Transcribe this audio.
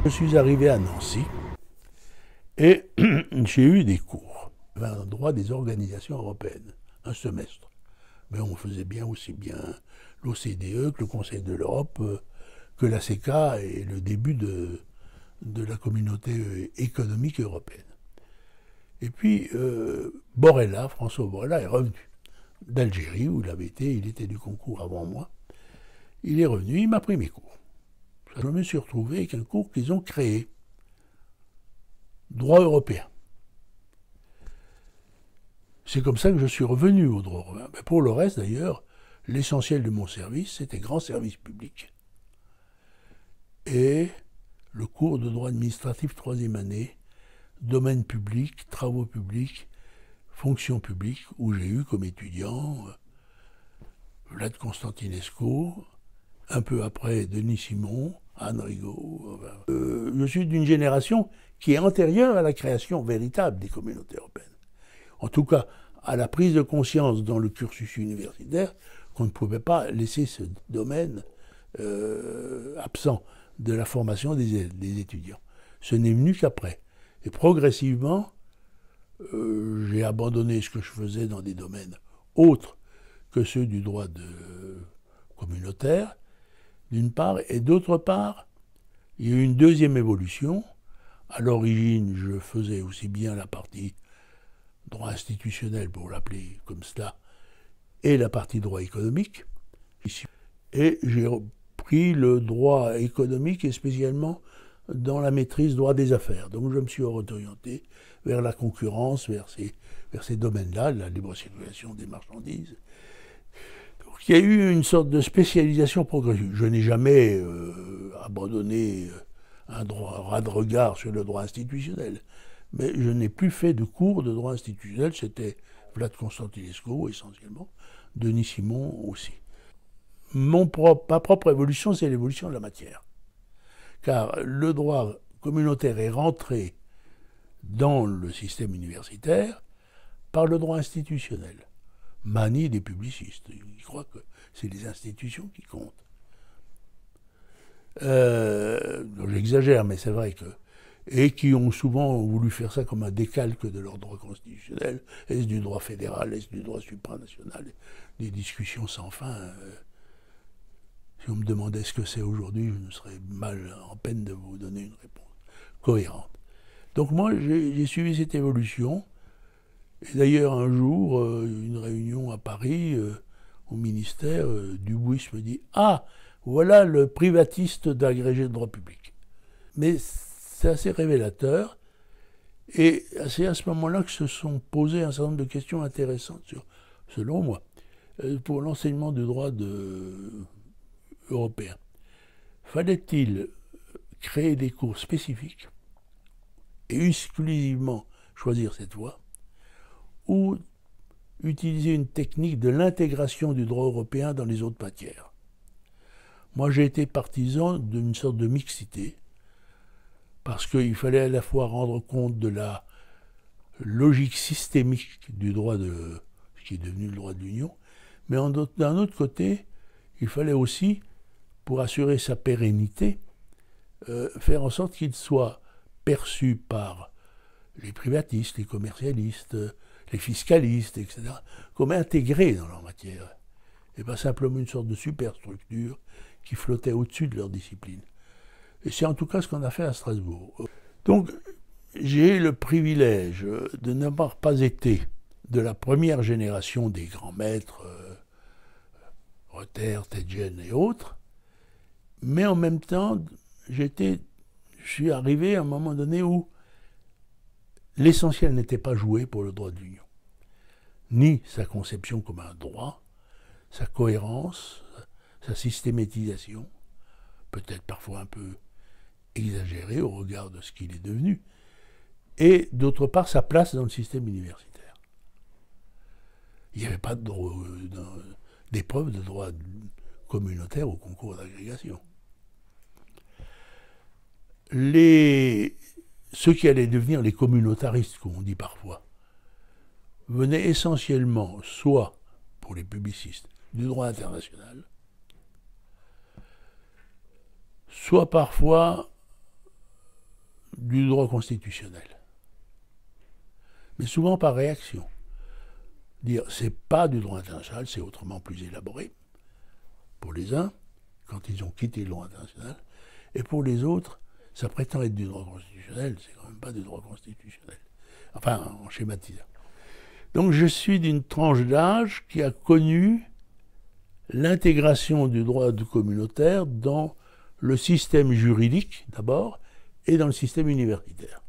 Je suis arrivé à Nancy et j'ai eu des cours. Il y avait un droit des organisations européennes, un semestre. Mais on faisait bien aussi bien l'OCDE que le Conseil de l'Europe, que la CK et le début de la communauté économique européenne. Et puis Borrella, François Borrella, est revenu d'Algérie, où il était du concours avant moi. Il est revenu, il m'a pris mes cours. Je me suis retrouvé avec un cours qu'ils ont créé, droit européen. C'est comme ça que je suis revenu au droit européen. Mais pour le reste, d'ailleurs, l'essentiel de mon service, c'était grand service public. Et le cours de droit administratif troisième année, domaine public, travaux publics, fonction publique, où j'ai eu comme étudiant Vlad Constantinescu, un peu après Denis Simon, Anne Rigaud. Je suis d'une génération qui est antérieure à la création véritable des communautés européennes. En tout cas, à la prise de conscience dans le cursus universitaire qu'on ne pouvait pas laisser ce domaine absent de la formation des étudiants. Ce n'est venu qu'après. Et progressivement, j'ai abandonné ce que je faisais dans des domaines autres que ceux du droit communautaire, d'une part, et d'autre part, il y a eu une deuxième évolution. À l'origine, je faisais aussi bien la partie droit institutionnel, pour l'appeler comme cela, et la partie droit économique. Et j'ai pris le droit économique, et spécialement dans la maîtrise droit des affaires. Donc je me suis orienté vers la concurrence, vers ces domaines-là, la libre circulation des marchandises. Donc il y a eu une sorte de spécialisation progressive. Je n'ai jamais abandonné un ras de regard sur le droit institutionnel. Mais je n'ai plus fait de cours de droit institutionnel, c'était Vlad Constantinescu essentiellement, Denis Simon aussi. Ma propre évolution, c'est l'évolution de la matière. Car le droit communautaire est rentré dans le système universitaire par le droit institutionnel. Manie des publicistes. Ils croient que c'est les institutions qui comptent. J'exagère, mais c'est vrai que... Et qui ont souvent voulu faire ça comme un décalque de leur droit constitutionnel. Est-ce du droit fédéral, est-ce du droit supranational? Des discussions sans fin. Si on me demandait ce que c'est aujourd'hui, je ne serais mal en peine de vous donner une réponse cohérente. Donc moi, j'ai suivi cette évolution. Et d'ailleurs, un jour, une réunion à Paris, au ministère, Dubuis me dit « Ah, voilà le privatiste d'agrégé de droit public ». Mais c'est assez révélateur. Et c'est à ce moment-là que se sont posées un certain nombre de questions intéressantes, selon moi, pour l'enseignement du droit européen. Fallait-il créer des cours spécifiques et exclusivement choisir cette voie, ou utiliser une technique de l'intégration du droit européen dans les autres matières? Moi, j'ai été partisan d'une sorte de mixité, parce qu'il fallait à la fois rendre compte de la logique systémique du droit ce qui est devenu le droit de l'Union, mais d'un autre côté, il fallait aussi, pour assurer sa pérennité, faire en sorte qu'il soit perçu par les privatistes, les commercialistes, les fiscalistes, etc., comme intégré dans leur matière, et pas simplement une sorte de superstructure qui flottait au-dessus de leur discipline. Et c'est en tout cas ce qu'on a fait à Strasbourg. Donc, j'ai le privilège de n'avoir pas été de la première génération des grands maîtres, Reuter, Teitgen et autres, mais en même temps, je suis arrivé à un moment donné où l'essentiel n'était pas joué pour le droit de l'Union, ni sa conception comme un droit, sa cohérence, sa systématisation, peut-être parfois un peu exagéré au regard de ce qu'il est devenu, et d'autre part sa place dans le système universitaire. Il n'y avait pas d'épreuve de droit communautaire au concours d'agrégation. Ceux qui allaient devenir les communautaristes, comme on dit parfois, venaient essentiellement, soit pour les publicistes, du droit international, soit parfois du droit constitutionnel. Mais souvent par réaction. Dire c'est pas du droit international, c'est autrement plus élaboré. Pour les uns, quand ils ont quitté le droit international, et pour les autres, ça prétend être du droit constitutionnel, c'est quand même pas du droit constitutionnel. Enfin, en schématisant. Donc je suis d'une tranche d'âge qui a connu l'intégration du droit communautaire dans le système juridique, d'abord, et dans le système universitaire.